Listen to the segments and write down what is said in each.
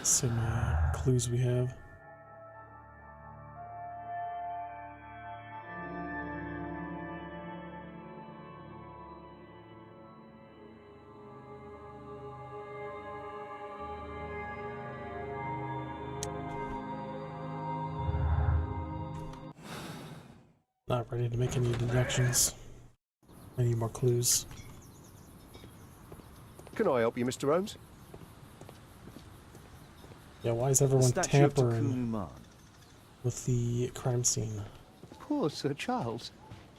see how many clues we have. Not ready to make any deductions. I need more clues. Can I help you, Mr. Holmes? Yeah, why is everyone tampering with the crime scene? Poor Sir Charles.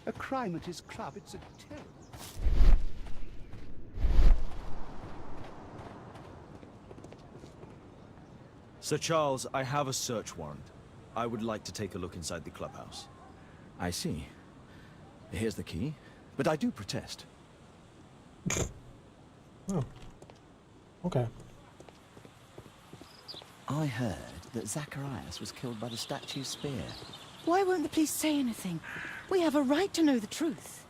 A crime at his club, it's a terror. Sir Charles, I have a search warrant. I would like to take a look inside the clubhouse. I see. Here's the key, but I do protest. Oh. Okay. I heard that Zacharias was killed by the statue's spear. Why won't the police say anything? We have a right to know the truth.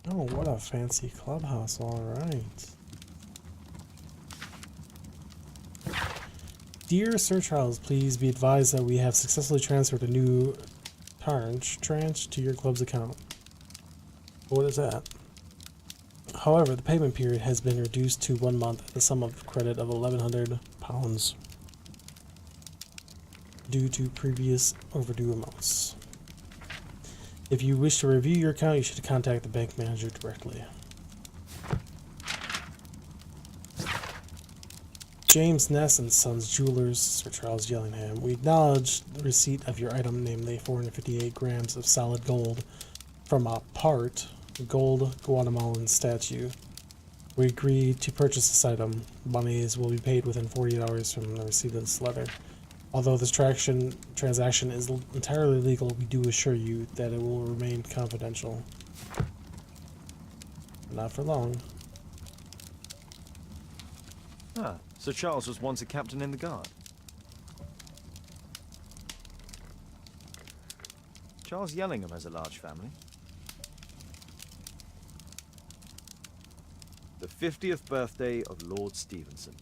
Oh, what a fancy clubhouse, alright. Dear Sir Charles, please be advised that we have successfully transferred a new tranche to your club's account. What is that? However, the payment period has been reduced to 1 month at the sum of credit of £1,100 due to previous overdue amounts. If you wish to review your account, you should contact the bank manager directly. James Ness and Sons Jewelers, Sir Charles Yellingham. We acknowledge the receipt of your item, namely 458 grams of solid gold from a gold Guatemalan statue. We agree to purchase this item. Monies will be paid within 48 hours from the receipt of this letter. Although this transaction is entirely legal, we do assure you that it will remain confidential. Not for long. Ah, Sir Charles was once a captain in the guard. Charles Yellingham has a large family. The 50th birthday of Lord Stevenson.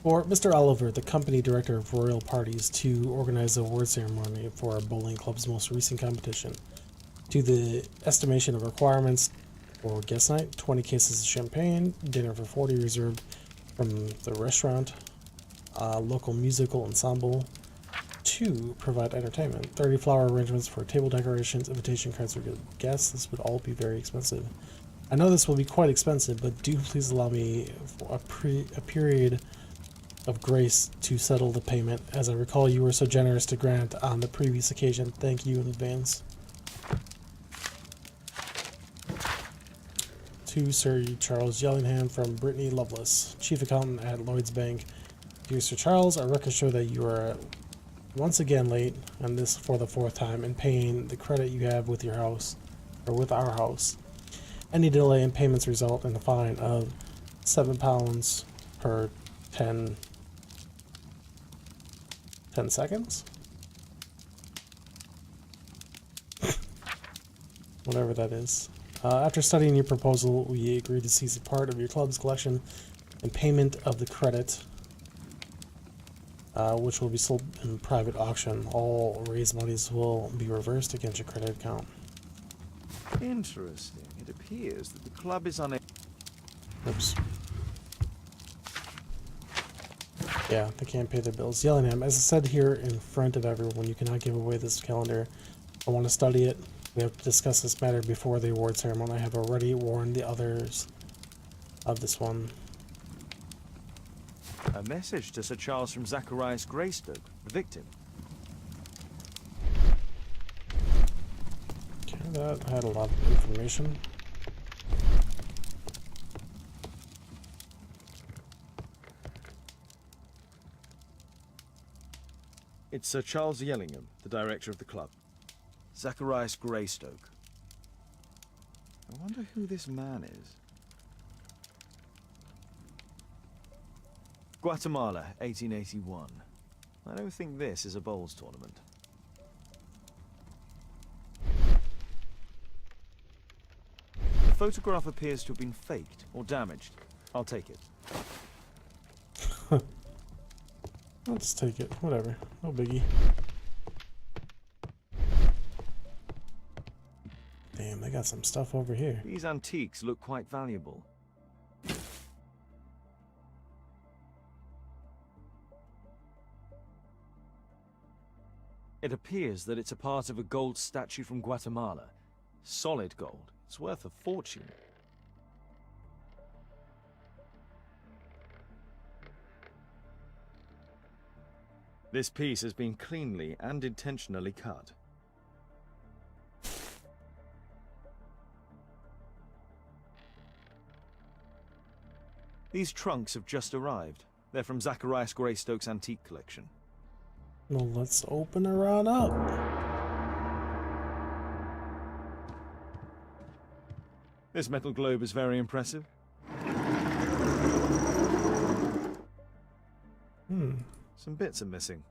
For Mr. Oliver, the company director of royal parties, to organize the award ceremony for our bowling club's most recent competition. To the estimation of requirements for guest night, 20 cases of champagne, dinner for 40 reserved from the restaurant, local musical ensemble, to provide entertainment, 30 flower arrangements for table decorations, invitation cards for guests. This would all be very expensive. I know this will be quite expensive, but do please allow me for a period of grace to settle the payment. As I recall, you were so generous to grant on the previous occasion. Thank you in advance. To Sir Charles Yellingham from Brittany Lovelace, Chief Accountant at Lloyd's Bank. Dear Sir Charles, I record show that you are once again late, and this for the 4th time, in paying the credit you have with your house, or with our house. Any delay in payments result in a fine of £7 per 10 seconds? Whatever that is. After studying your proposal, we agreed to seize a part of your club's collection in payment of the credit, which will be sold in private auction. All raised monies will be reversed against your credit account. Interesting. It appears that the club is unable... Oops. Yeah, they can't pay their bills. Yellingham, as I said here in front of everyone, you cannot give away this calendar. I want to study it. We have to discuss this matter before the award ceremony. I have already warned the others of this one. A message to Sir Charles from Zacharias Greystoke, the victim. Okay, that had a lot of information. It's Sir Charles Yellingham, the director of the club. Zacharias Greystoke. I wonder who this man is. Guatemala, 1881. I don't think this is a bowls tournament. The photograph appears to have been faked or damaged. I'll take it. I'll just take it. Whatever. No biggie. Damn, they got some stuff over here. These antiques look quite valuable. It appears that it's a part of a gold statue from Guatemala. Solid gold. It's worth a fortune. This piece has been cleanly and intentionally cut. These trunks have just arrived. They're from Zacharias Greystoke's antique collection. Well, let's open her on up. This metal globe is very impressive. Some bits are missing.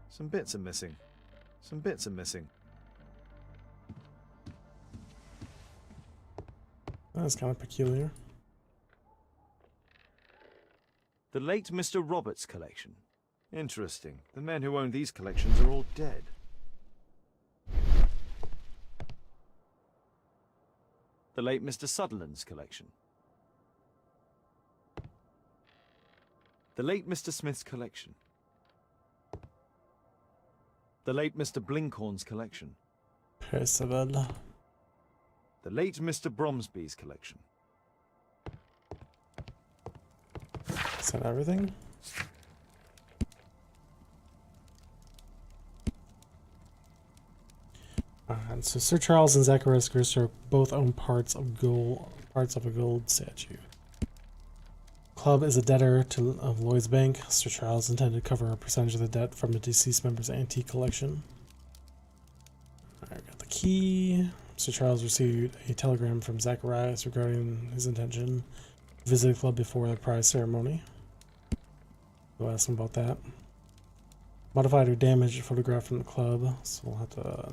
Some bits are missing. Some bits are missing. That's kind of peculiar. The late Mr. Roberts' collection. Interesting. The men who own these collections are all dead. The late Mr. Sutherland's collection. The late Mr. Smith's collection. The late Mr. Blinkhorn's collection. Percival. The late Mr. Bromsby's collection. Is that everything? Alright, so Sir Charles and Zacharias Greystoke both own parts of a gold statue. Club is a debtor of Lloyd's Bank. Sir Charles intended to cover a percentage of the debt from a deceased member's antique collection. Alright, got the key. Sir Charles received a telegram from Zacharias regarding his intention to visit the club before the prize ceremony. We'll ask him about that. Modified or damaged photograph from the club, so we'll have to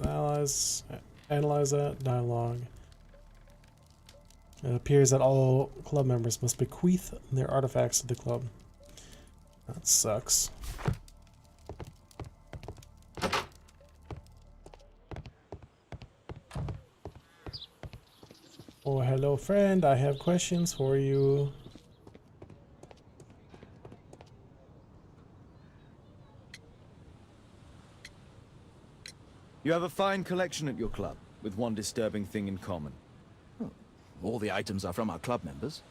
analyze that. Dialogue. It appears that all club members must bequeath their artifacts to the club. That sucks. Oh, hello friend, I have questions for you. You have a fine collection at your club, with one disturbing thing in common. Oh, all the items are from our club members.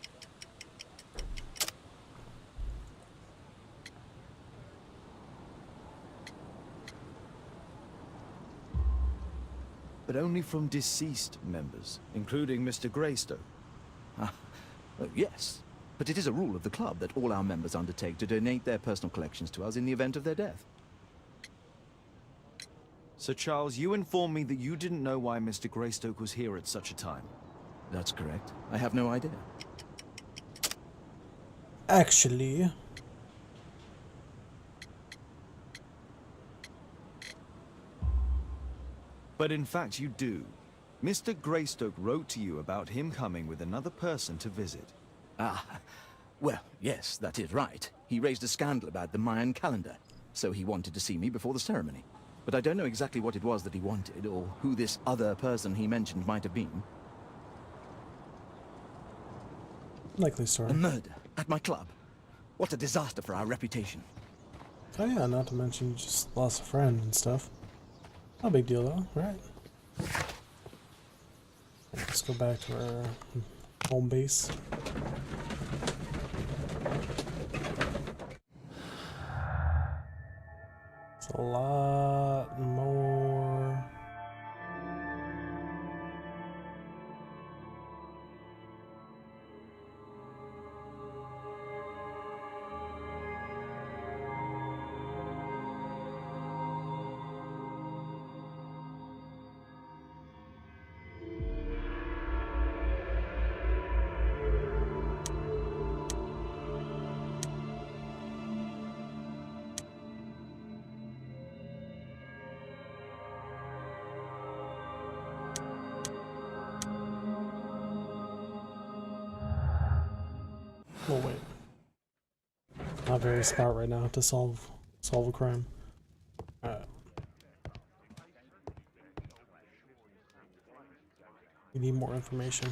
But only from deceased members, including Mr. Greystoke. Yes, but it is a rule of the club that all our members undertake to donate their personal collections to us in the event of their death. Sir Charles, you informed me that you didn't know why Mr. Greystoke was here at such a time. That's correct. I have no idea. Actually, But in fact you do. Mr. Greystoke wrote to you about him coming with another person to visit. Ah, well, yes, that is right. He raised a scandal about the Mayan calendar, so he wanted to see me before the ceremony. But I don't know exactly what it was that he wanted, or who this other person he mentioned might have been. likely story. A murder at my club. What a disaster for our reputation. Oh yeah, not to mention you just lost a friend and stuff. No big deal though, right? Let's go back to our home base. It's a lot more. Oh wait. Not very smart right now to solve a crime. We need more information.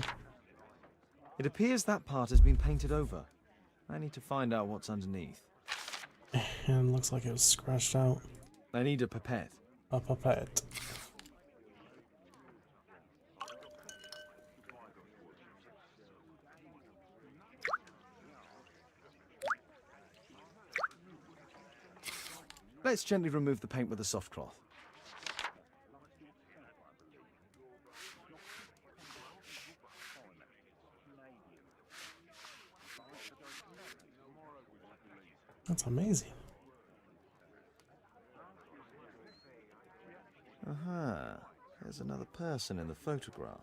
It appears that part has been painted over. I need to find out what's underneath. And looks like it was scratched out. I need a pipette. A puppet. Let's gently remove the paint with a soft cloth. That's amazing. Aha. There's another person in the photograph.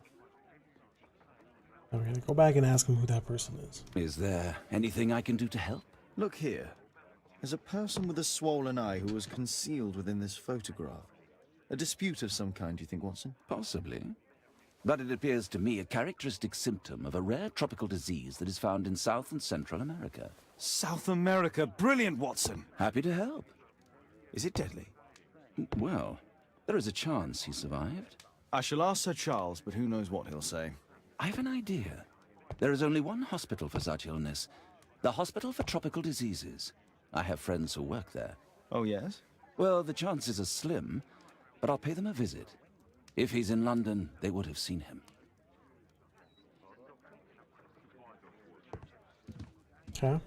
I'm gonna go back and ask him who that person is. Is there anything I can do to help? Look here. There's a person with a swollen eye who was concealed within this photograph. A dispute of some kind, do you think, Watson? Possibly. But it appears to me a characteristic symptom of a rare tropical disease that is found in South and Central America. South America! Brilliant, Watson! Happy to help. Is it deadly? Well, there is a chance he survived. I shall ask Sir Charles, but who knows what he'll say. I have an idea. There is only one hospital for such illness. The Hospital for Tropical Diseases. I have friends who work there. Oh, yes? Well, the chances are slim, but I'll pay them a visit. If he's in London, they would have seen him. Okay.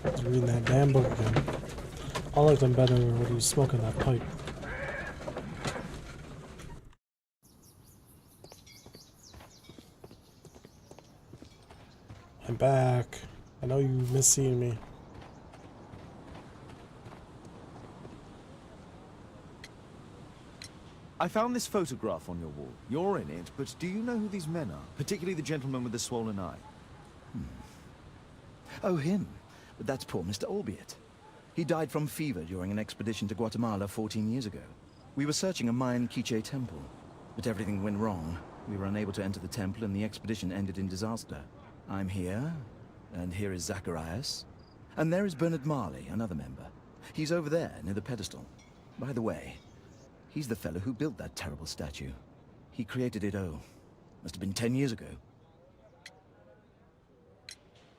He's reading that damn book again. I liked him better when he was smoking that pipe. I'm back. I know you miss seeing me. I found this photograph on your wall. You're in it, but do you know who these men are? Particularly the gentleman with the swollen eye. Oh, him. But that's poor Mr. Albeit. He died from fever during an expedition to Guatemala 14 years ago. We were searching a Mayan Quiche temple, but everything went wrong. We were unable to enter the temple and the expedition ended in disaster. I'm here, and here is Zacharias. And there is Bernard Marley, another member. He's over there, near the pedestal. By the way, he's the fellow who built that terrible statue. He created it, must have been 10 years ago.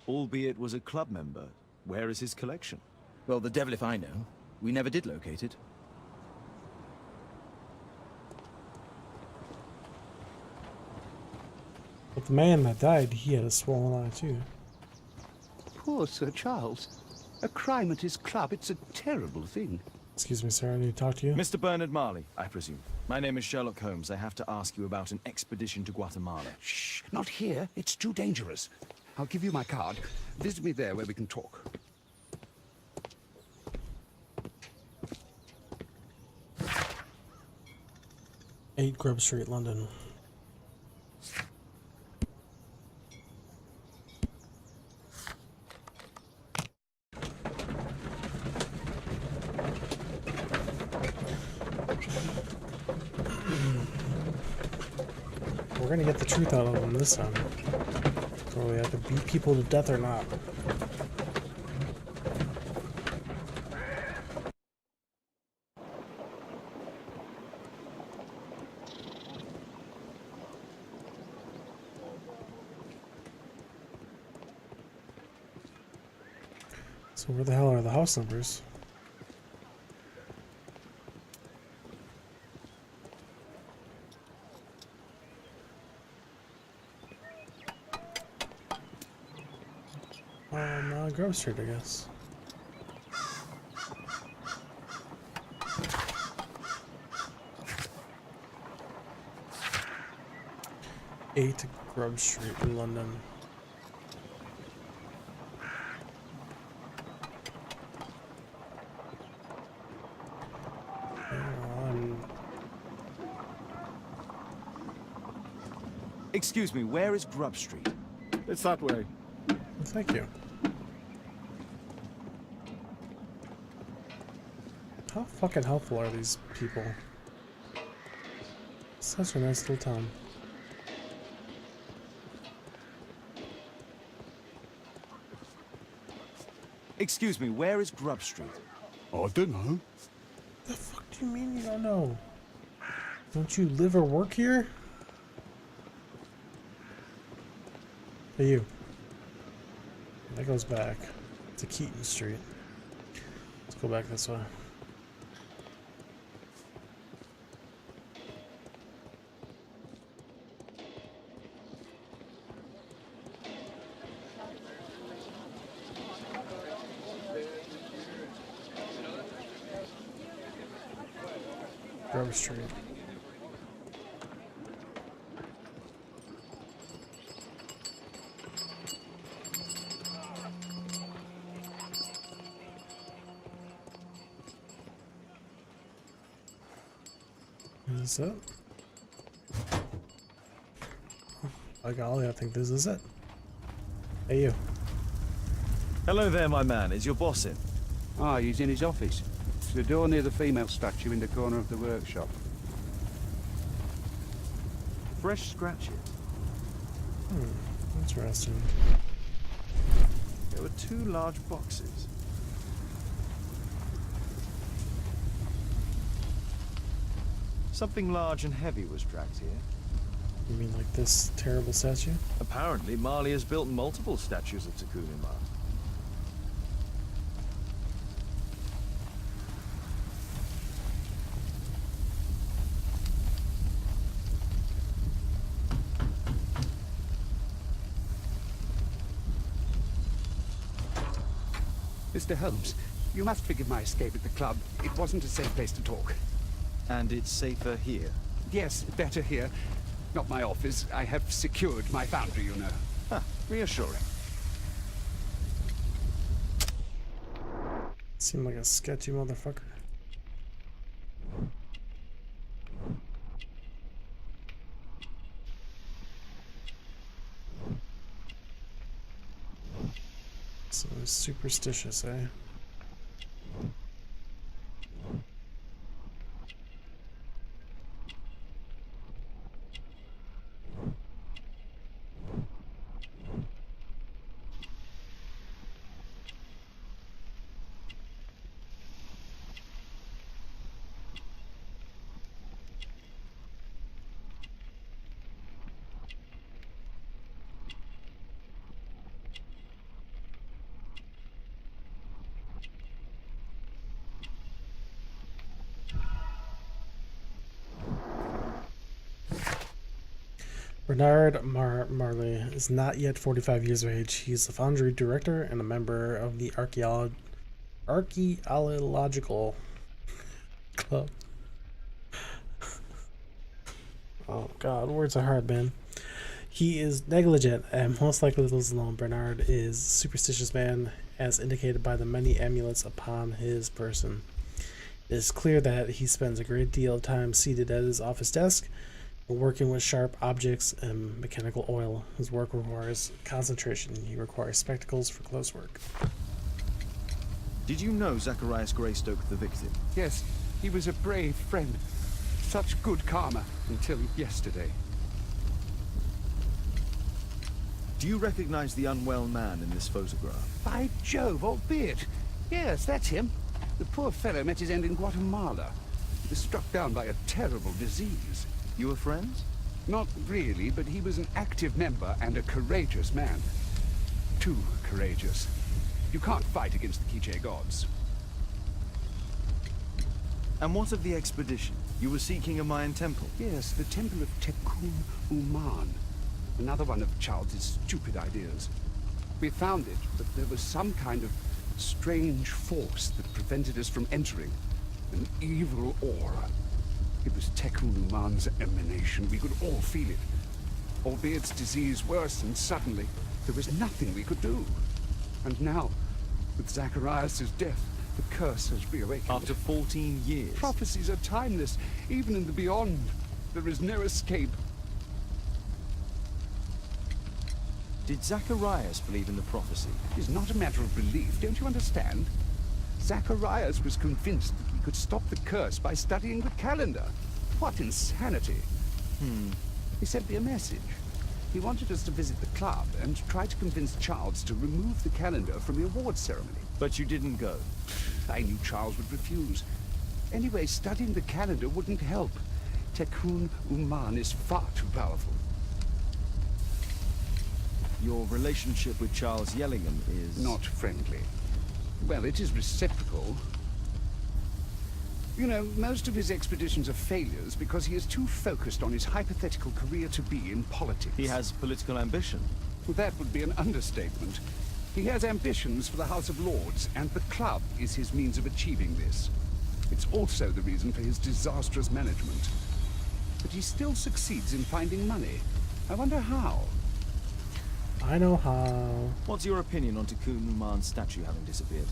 Albeit was a club member. Where is his collection? Well, the devil if I know. We never did locate it. But the man that died, he had a swollen eye too. Poor Sir Charles. A crime at his club, it's a terrible thing. Excuse me, sir, I need to talk to you. Mr. Bernard Marley, I presume. My name is Sherlock Holmes. I have to ask you about an expedition to Guatemala. Shh, not here. It's too dangerous. I'll give you my card. Visit me there where we can talk. Eight Grub Street, London. We're gonna get the truth out of them this time. Whether we have to beat people to death or not. So where the hell are the house numbers? Grove Street, I guess. Eight Grove Street in London. Excuse me, where is Grub Street? It's that way. Thank you. How fucking helpful are these people? Such a nice little town. Excuse me, where is Grub Street? I don't know. The fuck do you mean you don't know? Don't you live or work here? Hey, you. That goes back to Keaton Street. Let's go back this way. Grub Street. Is this it? By golly, I think this is it. Hey, you. Hello there, my man. Is your boss in? Ah, he's in his office. It's the door near the female statue in the corner of the workshop. Fresh scratches. Interesting. There were 2 large boxes. Something large and heavy was dragged here. You mean like this terrible statue? Apparently, Marley has built multiple statues of Takunuma. Mr. Holmes, you must forgive my escape at the club. It wasn't a safe place to talk. And it's safer here. Yes, better here. Not my office. I have secured my foundry, you know. Huh, reassuring. Seemed like a sketchy motherfucker. So superstitious, eh? Bernard Marley is not yet 45 years of age. He's the foundry director and a member of the archaeological club. Oh god, words are hard, man. He is negligent and most likely lives alone. Bernard is a superstitious man, as indicated by the many amulets upon his person. It is clear that he spends a great deal of time seated at his office desk, working with sharp objects and mechanical oil. His work requires concentration. He requires spectacles for close work. Did you know Zacharias Greystoke, the victim? Yes, he was a brave friend. Such good karma until yesterday. Do you recognize the unwell man in this photograph? By Jove, albeit. Yes, that's him. The poor fellow met his end in Guatemala. He was struck down by a terrible disease. You were friends? Not really, but he was an active member and a courageous man. Too courageous. You can't fight against the Quiche gods. And what of the expedition? You were seeking a Mayan temple? Yes, the temple of Tekun Uman. Another one of Charles's stupid ideas. We found it, but there was some kind of strange force that prevented us from entering. An evil aura. It was Tekun Uman's emanation. We could all feel it. Albeit its disease worsened suddenly, there was nothing we could do. And now, with Zacharias' death, the curse has reawakened. After 14 years? Prophecies are timeless. Even in the beyond, there is no escape. Did Zacharias believe in the prophecy? It's not a matter of belief, don't you understand? Zacharias was convinced that we could stop the curse by studying the calendar. What insanity! He sent me a message. He wanted us to visit the club and try to convince Charles to remove the calendar from the awards ceremony. But you didn't go. I knew Charles would refuse. Anyway, studying the calendar wouldn't help. Tikkun Uman is far too powerful. Your relationship with Charles Yellingham is... Not friendly. Well, it is reciprocal. You know, most of his expeditions are failures because he is too focused on his hypothetical career to be in politics. He has political ambition. Well, that would be an understatement. He has ambitions for the House of Lords, and the club is his means of achieving this. It's also the reason for his disastrous management. But he still succeeds in finding money. I wonder how. I know how. What's your opinion on Tikkun Uman's statue having disappeared?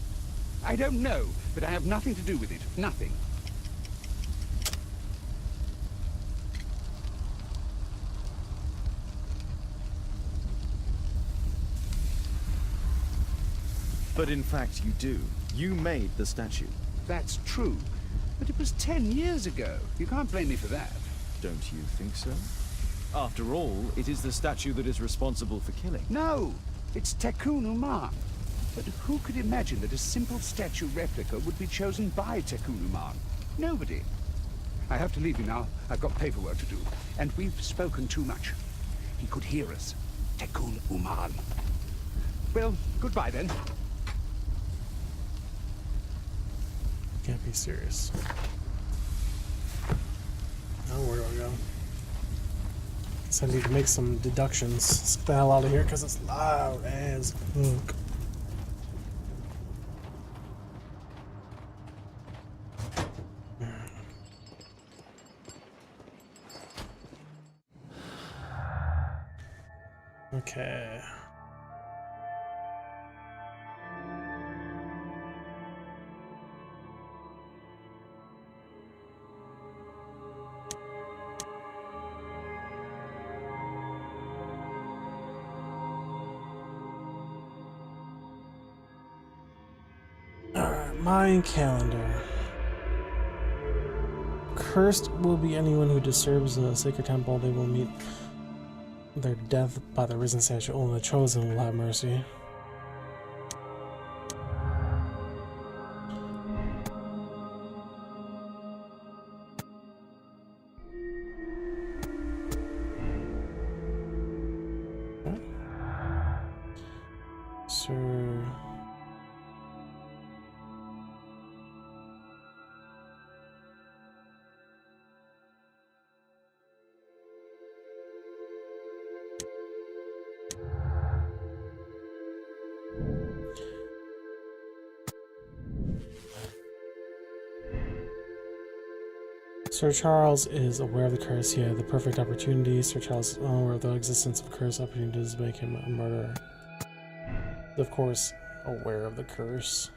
I don't know, but I have nothing to do with it. Nothing. But in fact you do. You made the statue. That's true. But it was 10 years ago. You can't blame me for that. Don't you think so? After all, it is the statue that is responsible for killing. No! It's Tikkun Uman. But who could imagine that a simple statue replica would be chosen by Tikkun Uman? Nobody. I have to leave you now. I've got paperwork to do. And we've spoken too much. He could hear us. Tikkun Uman. Well, goodbye then. Can't be serious. Now where do I go? Guess I need to make some deductions. Let's get the hell out of here because it's loud as fuck. Okay. Mayan calendar. Cursed will be anyone who disturbs the sacred temple. They will meet their death by the risen statue. Only the chosen will have mercy. Okay. Sir. Sir Charles is aware of the curse. He had the perfect opportunity. Sir Charles is unaware of the existence of curse opportunities to make him a murderer. Of course, aware of the curse.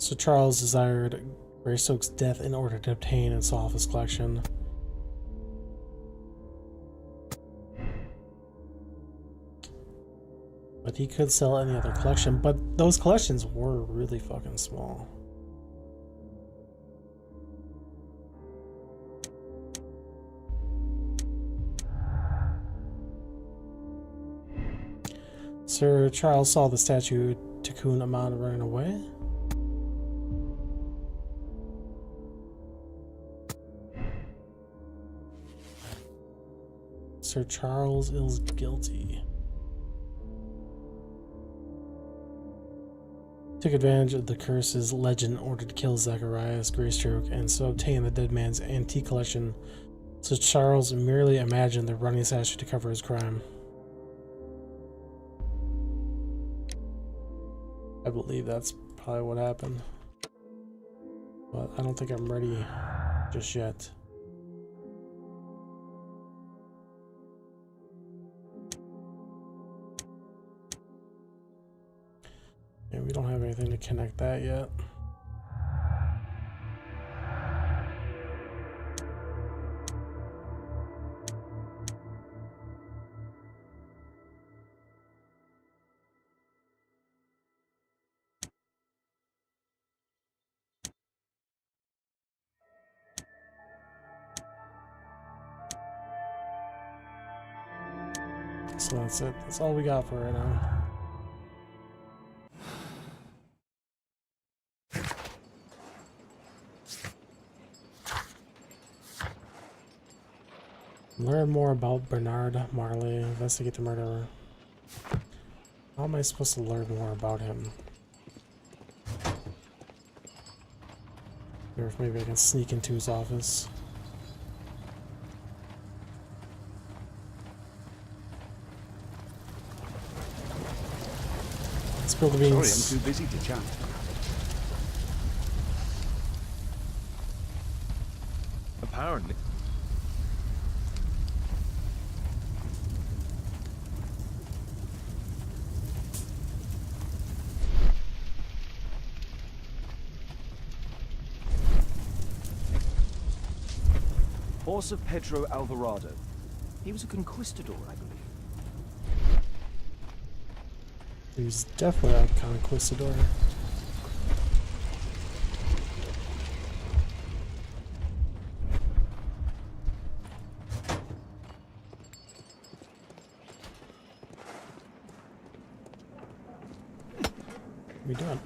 So Charles desired Greystoke's death in order to obtain and solve his collection. But he could sell any other collection, but those collections were really fucking small. Sir Charles saw the statue Tikkun Uman running away. Sir Charles is guilty. Took advantage of the curse's legend in order to kill Zacharias Greystoke and so obtain the dead man's antique collection. So Charles merely imagined the running statue to cover his crime. I believe that's probably what happened. But I don't think I'm ready just yet. anything to connect that yet. So that's it. That's all we got for right now. Learn more about Bernard Marley. Investigate the murderer. How am I supposed to learn more about him? Or if maybe I can sneak into his office. Spill the beans. Sorry, I'm too busy to chat. Apparently. Horse of Pedro Alvarado. He was a conquistador, I believe. He's definitely a conquistador. What are we doing?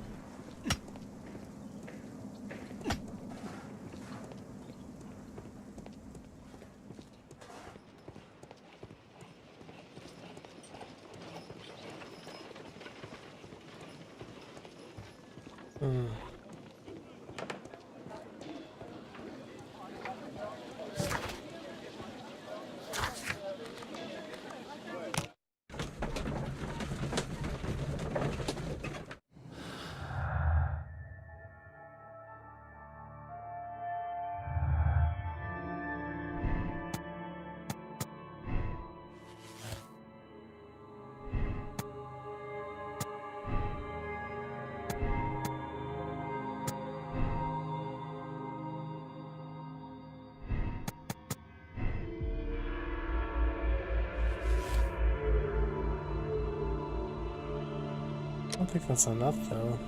I don't think that's enough, though.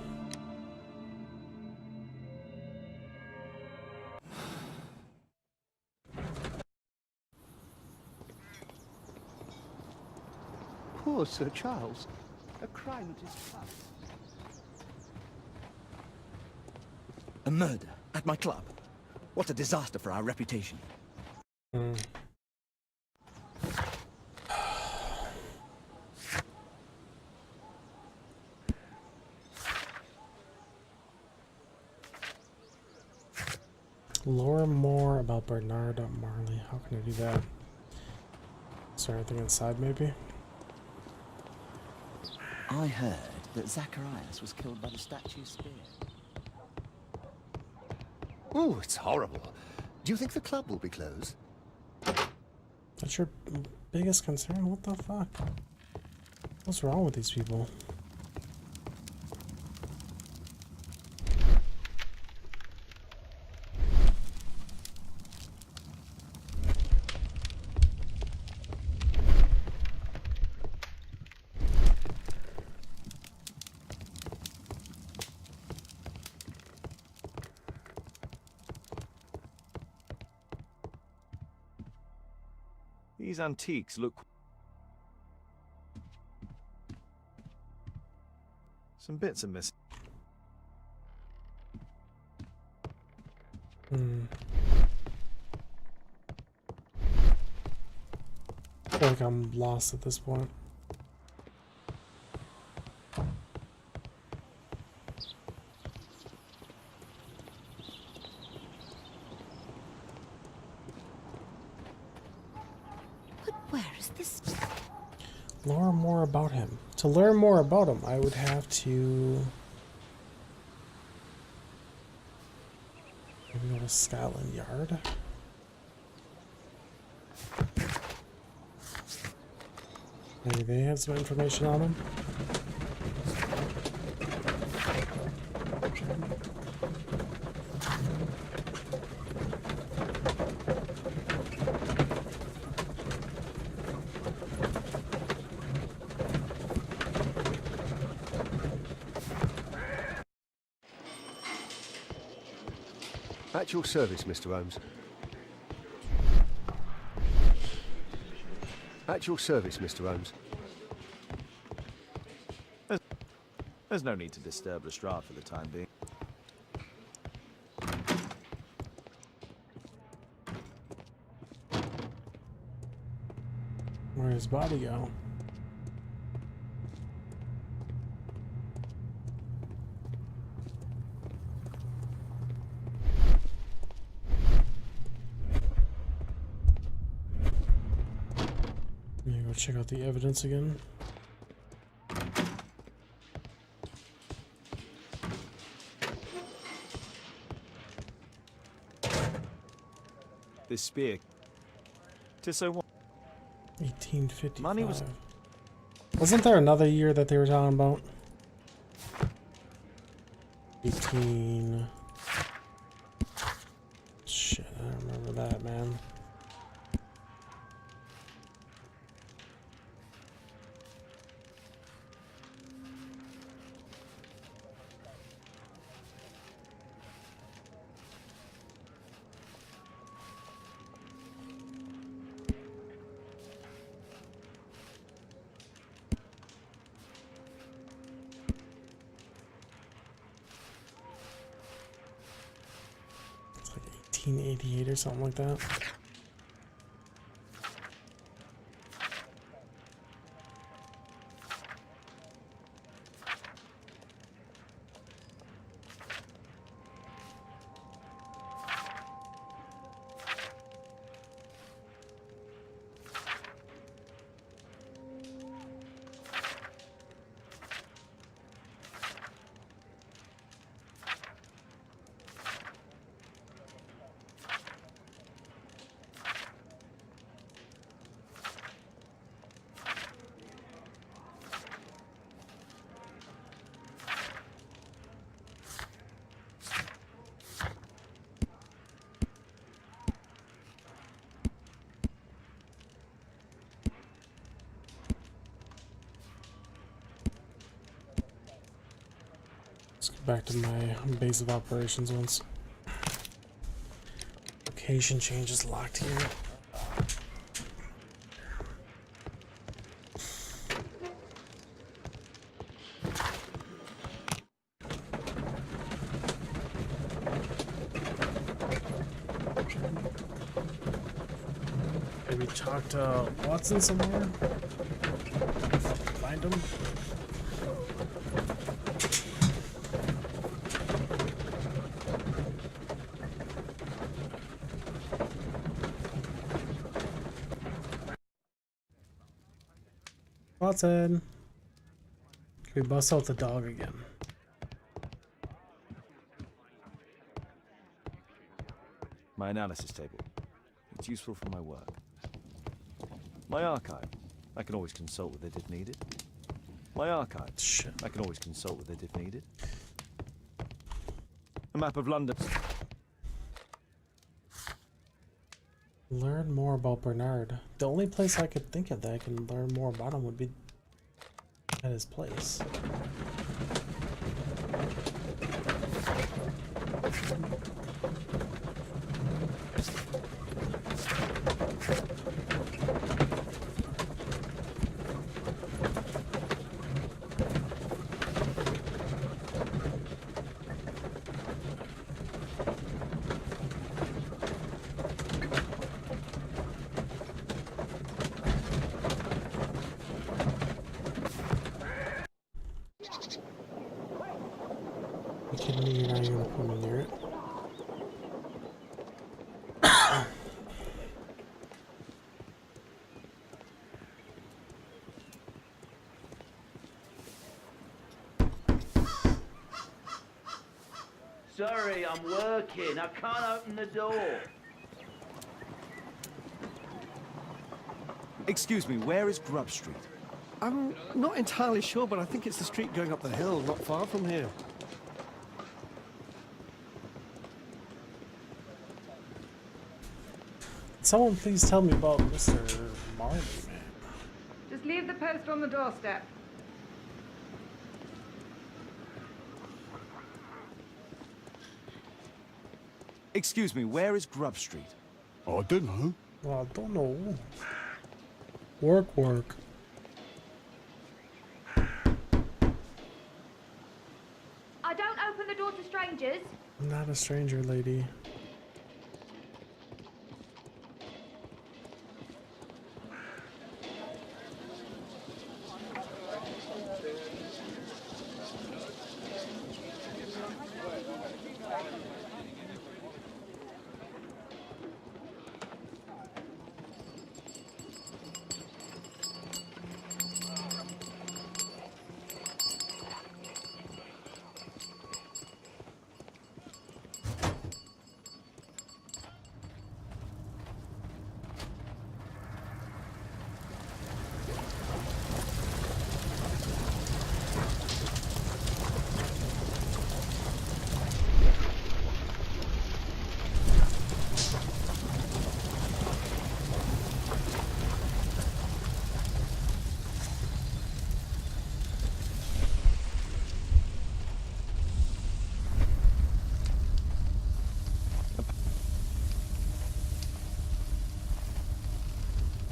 Poor Sir Charles. A crime at his club. A murder at my club. What a disaster for our reputation. Learn more about Bernard Marley. How can I do that? Is there anything inside, maybe? I heard that Zacharias was killed by the statue's spear. Oh, it's horrible. Do you think the club will be closed? That's your biggest concern? What the fuck? What's wrong with these people? These antiques look... Some bits are missing. I feel like I'm lost at this point. Learn more about him. To learn more about him, I would have to maybe go to Scotland Yard. Maybe they have some information on him. At your service, Mr. Holmes. At your service, Mr. Holmes. There's no need to disturb Lestrade for the time being. Where'd his body go? Let me go check out the evidence again. This spear. Tissot what? 1855. Money was. Wasn't there another year that they were talking about? 18. Shit, I don't remember that, man. It's like 1888 or something like that. Let's go back to my base of operations once. Location change is locked here. Maybe talk to Watson somewhere? Find him? Watson! Can we bust out the dog again? My analysis table. It's useful for my work. My archive. I can always consult with it if needed. My archive. Shit. I can always consult with it if needed. A map of London. Learn more about Bernard. The only place I could think of that I can learn more about him would be at his place. You kidding me? You're not even gonna put me near it? Sorry, I'm working. I can't open the door. Excuse me, where is Grub Street? I'm not entirely sure, but I think it's the street going up the hill, not far from here. Someone please tell me about Mr. Marley, man. Just leave the post on the doorstep. Excuse me, where is Grub Street? I don't know. Well, I don't know. Work, work. I don't open the door to strangers. I'm not a stranger, lady.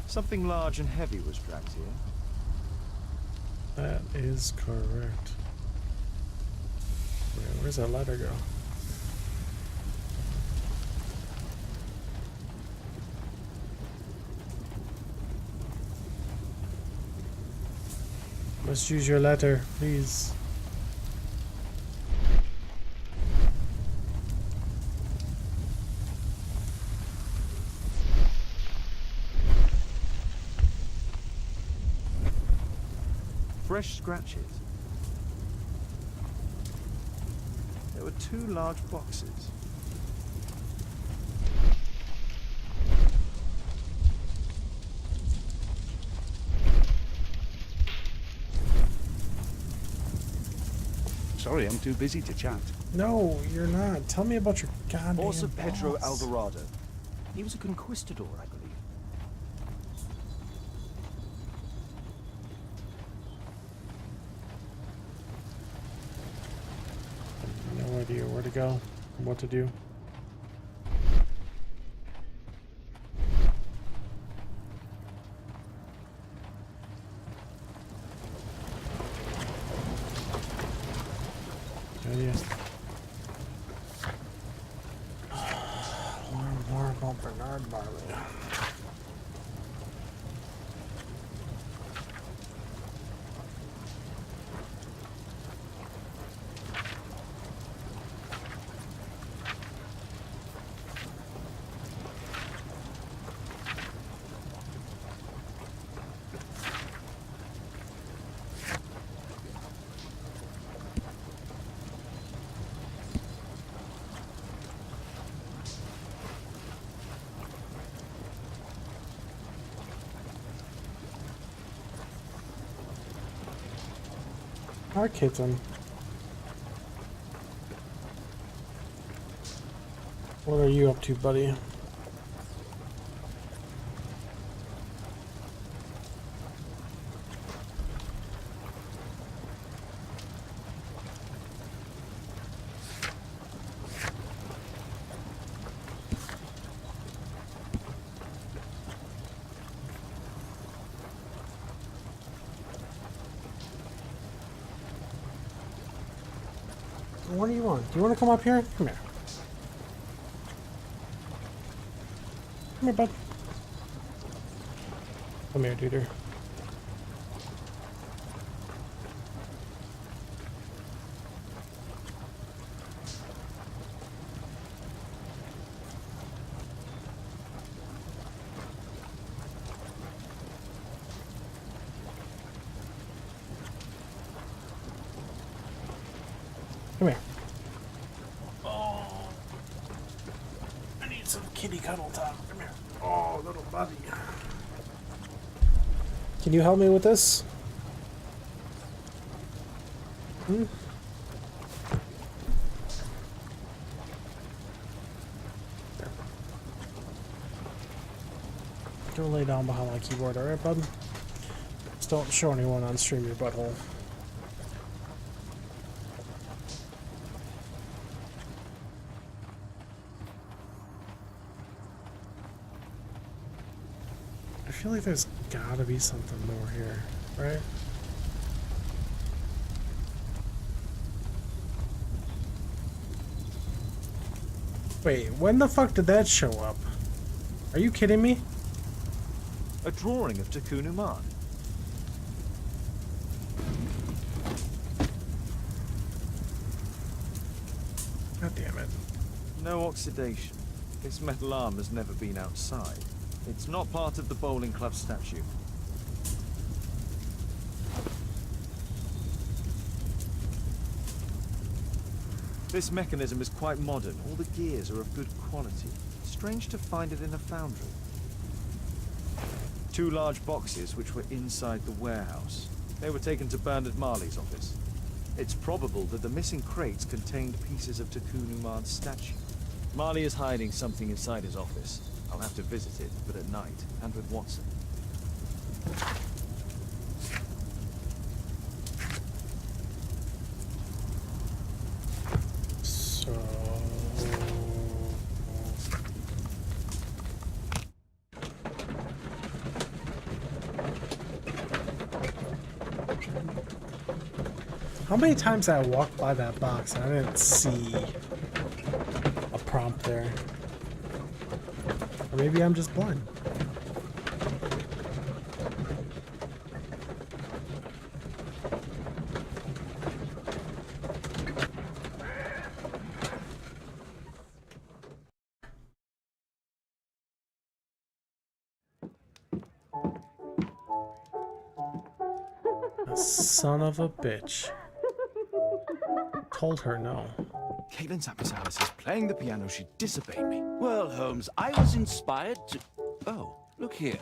Something large and heavy was dragged here. That is correct. Where's that ladder go? Must use your ladder, please. Fresh scratches. There were 2 large boxes. Sorry, I'm too busy to chat. No, you're not. Tell me about your goddamn Horse of Pedro boss. Alvarado. He was a conquistador, I believe. No idea where to go, what to do. Yes. Learn more about Bernard Barley. Hi, kitten. What are you up to, buddy? What do you want? Do you want to come up here? Come here. Come here, bud. Come here, duder. Come here. Oh, I need some kitty cuddle time. Come here. Oh, little buddy. Can you help me with this? Hmm? There. Go lay down behind my keyboard, alright, bud? Just don't show anyone on stream your butthole. I feel like there's gotta be something more here, right? Wait, when the fuck did that show up? Are you kidding me? A drawing of Tikkun Uman. God damn it. No oxidation. This metal arm has never been outside. It's not part of the bowling club statue. This mechanism is quite modern. All the gears are of good quality. Strange to find it in a foundry. 2 large boxes which were inside the warehouse. They were taken to Bernard Marley's office. It's probable that the missing crates contained pieces of Tikkun Uman's statue. Marley is hiding something inside his office. I'll have to visit it, but at night, and with Watson. So... How many times I walked by that box and I didn't see a prompt there? Or maybe I'm just blind. Son of a bitch. Told her no. Caitlin's at Miss Alice's playing the piano. She disobeyed me. Well, Holmes, I was inspired to... Oh, look here.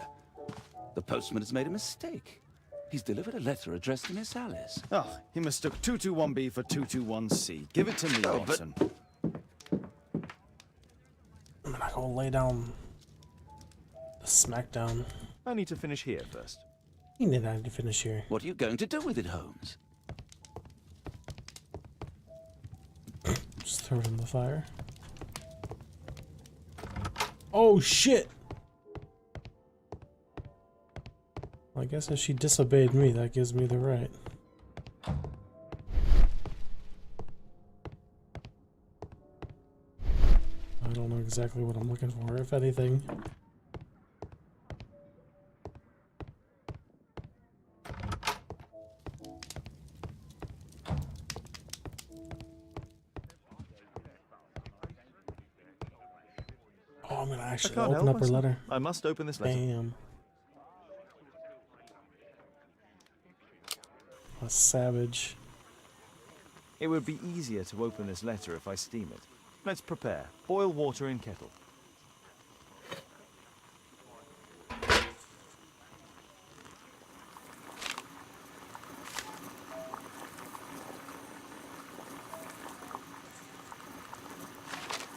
The postman has made a mistake. He's delivered a letter addressed to Miss Alice. Oh, he mistook 221B for 221C. Give it to me, Oh, Watson. I'm gonna go lay down the smackdown. I need to finish here first. You need to finish here. What are you going to do with it, Holmes? Just throw it in the fire. Oh shit! Well, I guess if she disobeyed me, that gives me the right. I don't know exactly what I'm looking for, if anything. Oh, I'm gonna actually open up her letter. I must open this letter. Damn. A savage. It would be easier to open this letter if I steam it. Let's prepare. Boil water in kettle.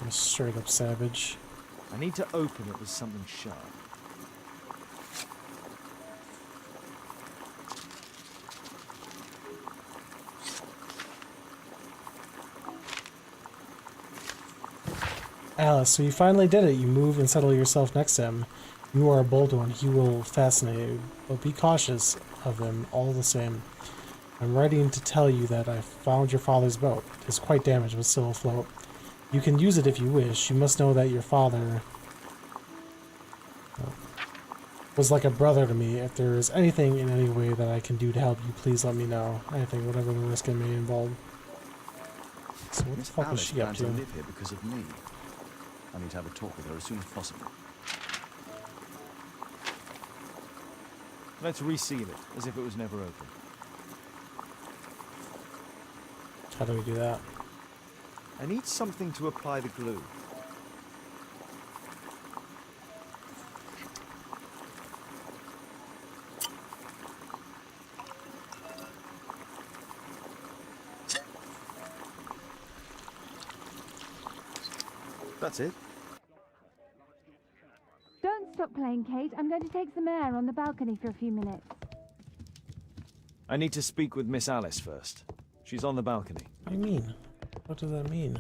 I'm a straight up savage. I need to open it with something sharp. Alice, so you finally did it. You move and settle yourself next to him. You are a bold one. He will fascinate you, but be cautious of him all the same. I'm writing to tell you that I found your father's boat. It is quite damaged, but still afloat. You can use it if you wish. You must know that your father was like a brother to me. If there is anything in any way that I can do to help you, please let me know. Anything, whatever the risk it may involve. So what the fuck is she up to? Live here because of me. I need to have a talk with her as soon as possible. Let's reseal it, as if it was never open. How do we do that? I need something to apply the glue. That's it. Don't stop playing, Kate. I'm going to take some air on the balcony for a few minutes. I need to speak with Miss Alice first. She's on the balcony. What do you mean? What does that mean?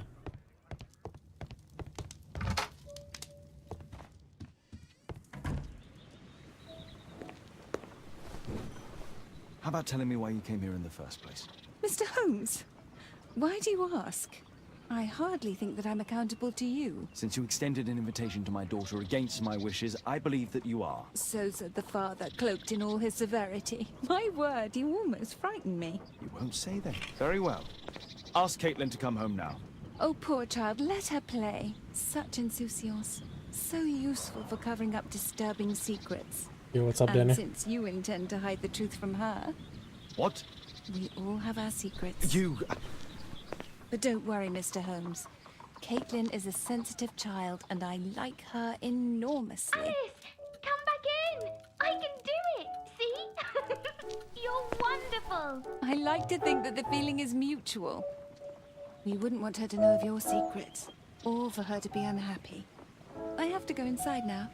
How about telling me why you came here in the first place? Mr. Holmes, why do you ask? I hardly think that I'm accountable to you. Since you extended an invitation to my daughter against my wishes, I believe that you are. So said the father, cloaked in all his severity. My word, you almost frightened me. You won't say that. Very well. Ask Caitlin to come home now. Oh, poor child, let her play. Such insouciance. So useful for covering up disturbing secrets. Yo, what's up, And Danny? since you intend to hide the truth from her, What? we all have our secrets. You... But don't worry, Mr. Holmes. Caitlin is a sensitive child, and I like her enormously. Alice, come back in. I can do it. See? You're wonderful. I like to think that the feeling is mutual. We wouldn't want her to know of your secrets, or for her to be unhappy. I have to go inside now.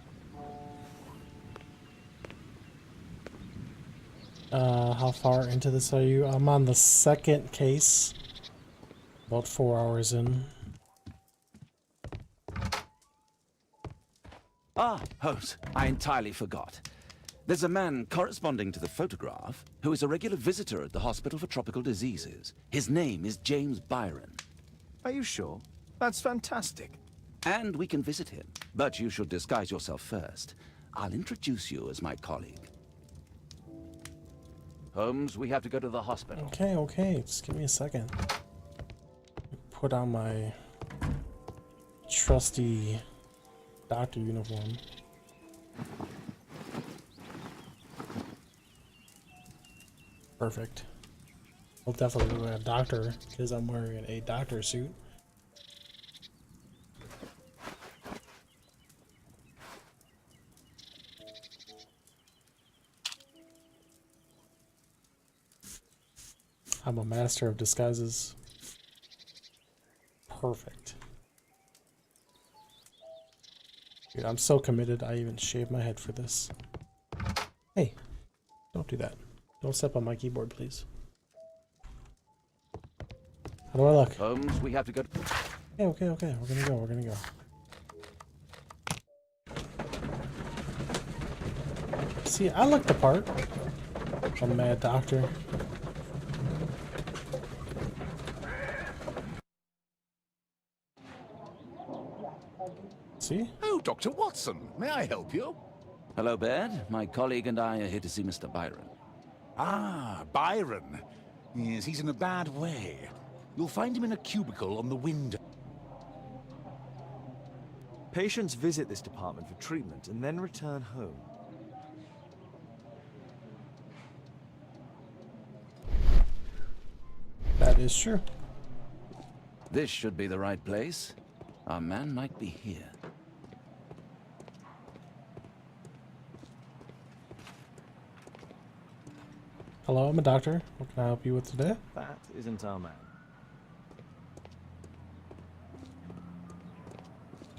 How far into this are you? I'm on the second case. About 4 hours in. Ah, Holmes, I entirely forgot. There's a man corresponding to the photograph who is a regular visitor at the Hospital for Tropical Diseases. His name is James Byron. Are you sure? That's fantastic. And we can visit him, but you should disguise yourself first. I'll introduce you as my colleague. Holmes, we have to go to the hospital. Okay, okay. Just give me a second. Put on my trusty doctor uniform. Perfect. I'll definitely look like a doctor because I'm wearing a doctor suit. I'm a master of disguises. Perfect. Dude, I'm so committed, I even shaved my head for this. Hey, don't do that. Don't step on my keyboard, please. How do I look? Holmes, we have to go to... Okay, okay. We're gonna go. See, I look the part. I'm a mad doctor. See? Oh, Dr. Watson, may I help you? Hello, Baird. My colleague and I are here to see Mr. Byron. Ah, Byron. Yes, he's in a bad way. You'll find him in a cubicle on the window. Patients visit this department for treatment and then return home. That is true. This should be the right place. Our man might be here. Hello, I'm a doctor. What can I help you with today? That isn't our man.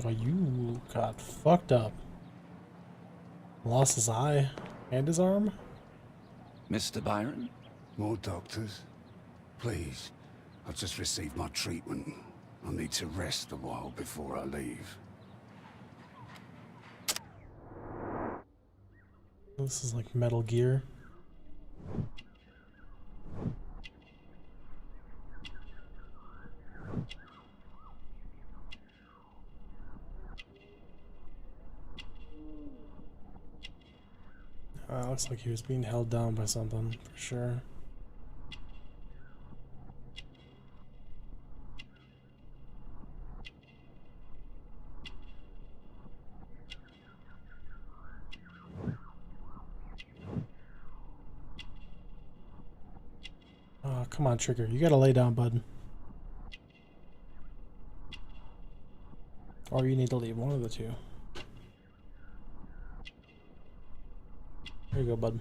Oh, you got fucked up. Lost his eye and his arm? Mr. Byron? More doctors? Please. I've just received my treatment. I need to rest a while before I leave. This is like Metal Gear. Looks like he was being held down by something, for sure. Oh, come on, Trigger. You gotta lay down, bud. Or you need to leave, one of the two. There you go, bud.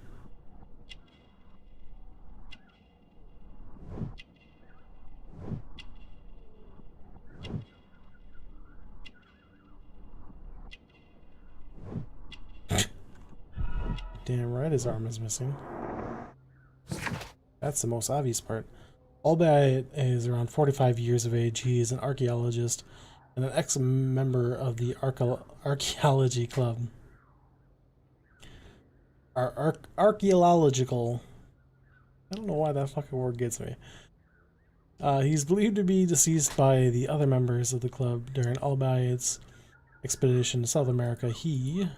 Damn right his arm is missing. That's the most obvious part. Albeit is around 45 years of age. He is an archaeologist and an ex-member of the archaeology club. Our archaeological I don't know why that fucking word gets me. He's believed to be deceased by the other members of the club during Albiot's expedition to South America. He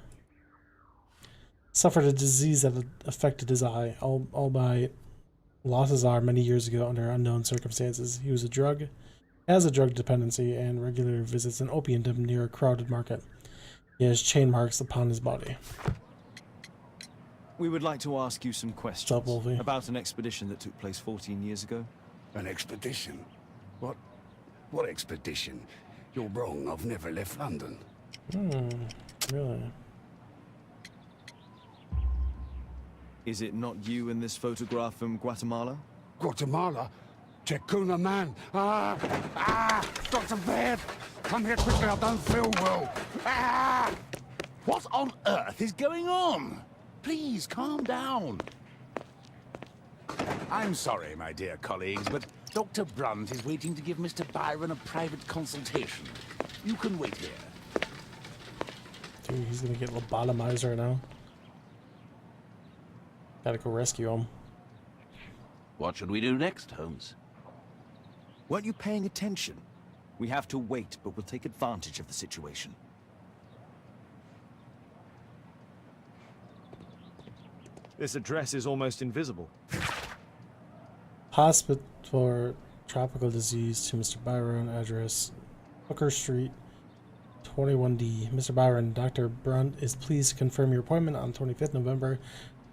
suffered a disease that affected his eye. Albiot lost his eye many years ago under unknown circumstances. He has a drug dependency and regularly visits an opium den near a crowded market. He has chain marks upon his body. We would like to ask you some questions What's up, Wolfie? about an expedition that took place 14 years ago. An expedition? What expedition? You're wrong. I've never left London. Really? Is it not you in this photograph from Guatemala? Guatemala? Checuna man! Dr. Baird! Come here quickly, I don't feel well! What on earth is going on? Please, calm down. I'm sorry, my dear colleagues, but Dr. Brunt is waiting to give Mr. Byron a private consultation. You can wait here. Dude, he's gonna get lobotomized right now. Gotta go rescue him. What should we do next, Holmes? Weren't you paying attention? We have to wait, but we'll take advantage of the situation. This address is almost invisible. Hospital for tropical disease to Mr. Byron, address Hooker Street, 21D. Mr. Byron, Dr. Brunt is pleased to confirm your appointment on 25th November.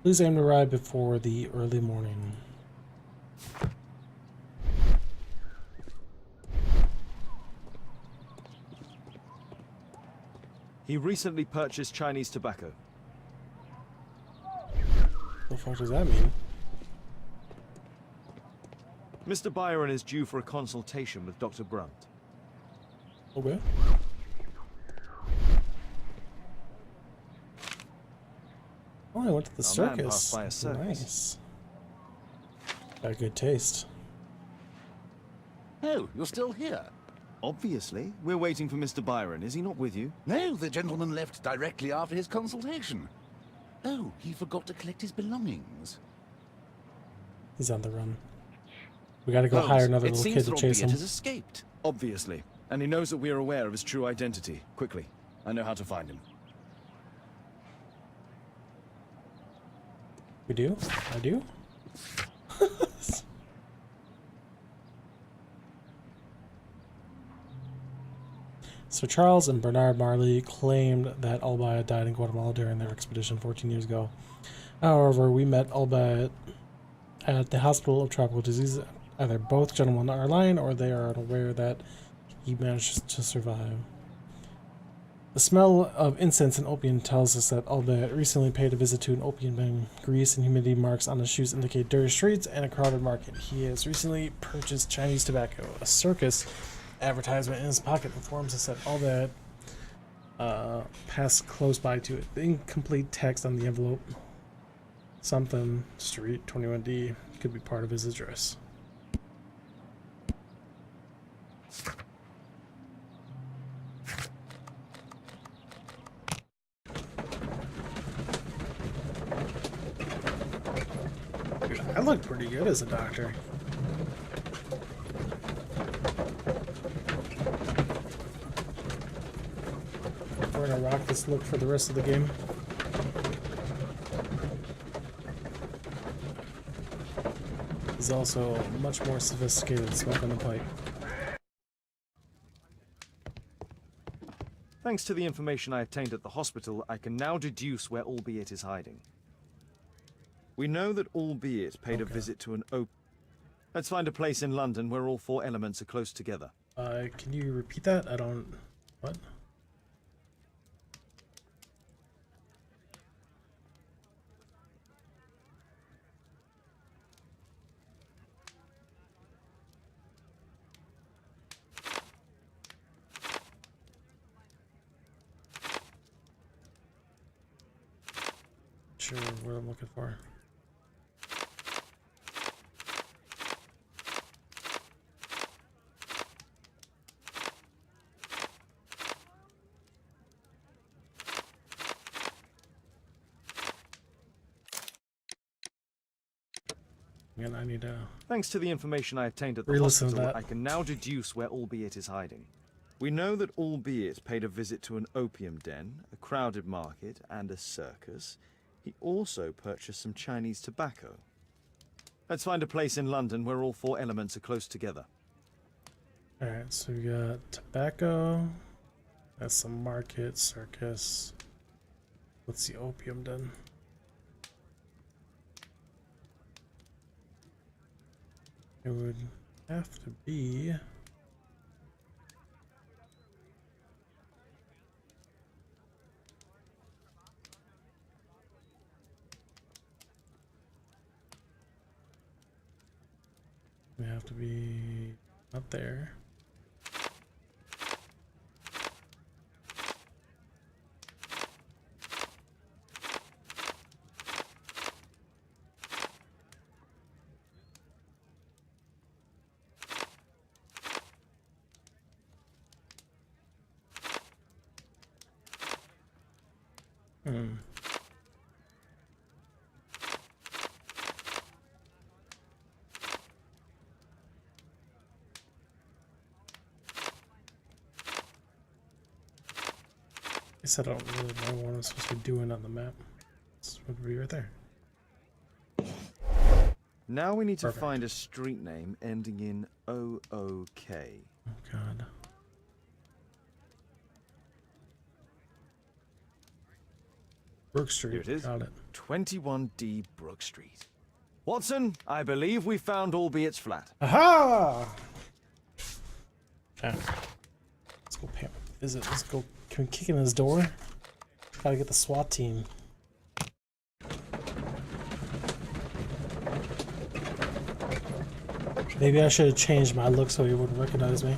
Please aim to arrive before the early morning. He recently purchased Chinese tobacco. What the fuck does that mean? Mr. Byron is due for a consultation with Dr. Brunt. Okay. Oh, I went to the Our man circus. passed by a circus. Nice. Got good taste. Oh, you're still here? Obviously. We're waiting for Mr. Byron. Is he not with you? No, the gentleman left directly after his consultation. Oh, he forgot to collect his belongings. He's on the run. We gotta go Holmes, hire another it little seems kid to that chase him. Albeit has escaped. Obviously. And he knows that we are aware of his true identity. Quickly. I know how to find him. We do? I do? Sir Charles and Bernard Marley claimed that Albiot died in Guatemala during their expedition 14 years ago. However, we met Albiot at the Hospital of Tropical Disease. Either both gentlemen are lying or they are unaware that he managed to survive. The smell of incense and opium tells us that Albiot recently paid a visit to an opium den. Grease and humidity marks on his shoes indicate dirty streets and a crowded market. He has recently purchased Chinese tobacco. A circus advertisement in his pocket informs us that Albiot passed close by to it. The incomplete text on the envelope, something Street 21D, could be part of his address. I look pretty good as a doctor. We're gonna rock this look for the rest of the game. He's also much more sophisticated smoking the pipe. Thanks to the information I obtained at the hospital, I can now deduce where Albeit is hiding. We know that Albeit paid a visit to an Let's find a place in London where all four elements are close together. Can you repeat that? I don't... What? Sure, what I'm looking for. And I need to Thanks to the information I obtained at the re-listen to hospital, that. I can now deduce where Albeit is hiding. We know that Albeit paid a visit to an opium den, a crowded market, and a circus. He also purchased some Chinese tobacco. Let's find a place in London where all four elements are close together. Alright, so we got tobacco. That's some market, circus. What's the opium den? It would have to be. It would have to be up there. I guess I don't really know what I'm supposed to be doing on the map. This would be right there. Now we need to Perfect. find a street name ending in OOK. Oh god. Brook Street. Here it is. Got it. 21D Brook Street. Watson, I believe we found Albeit's flat. Aha! Okay. Let's go pay him a visit. Let's go. Can we kick in his door? Gotta get the SWAT team. Maybe I should have changed my look so he wouldn't recognize me.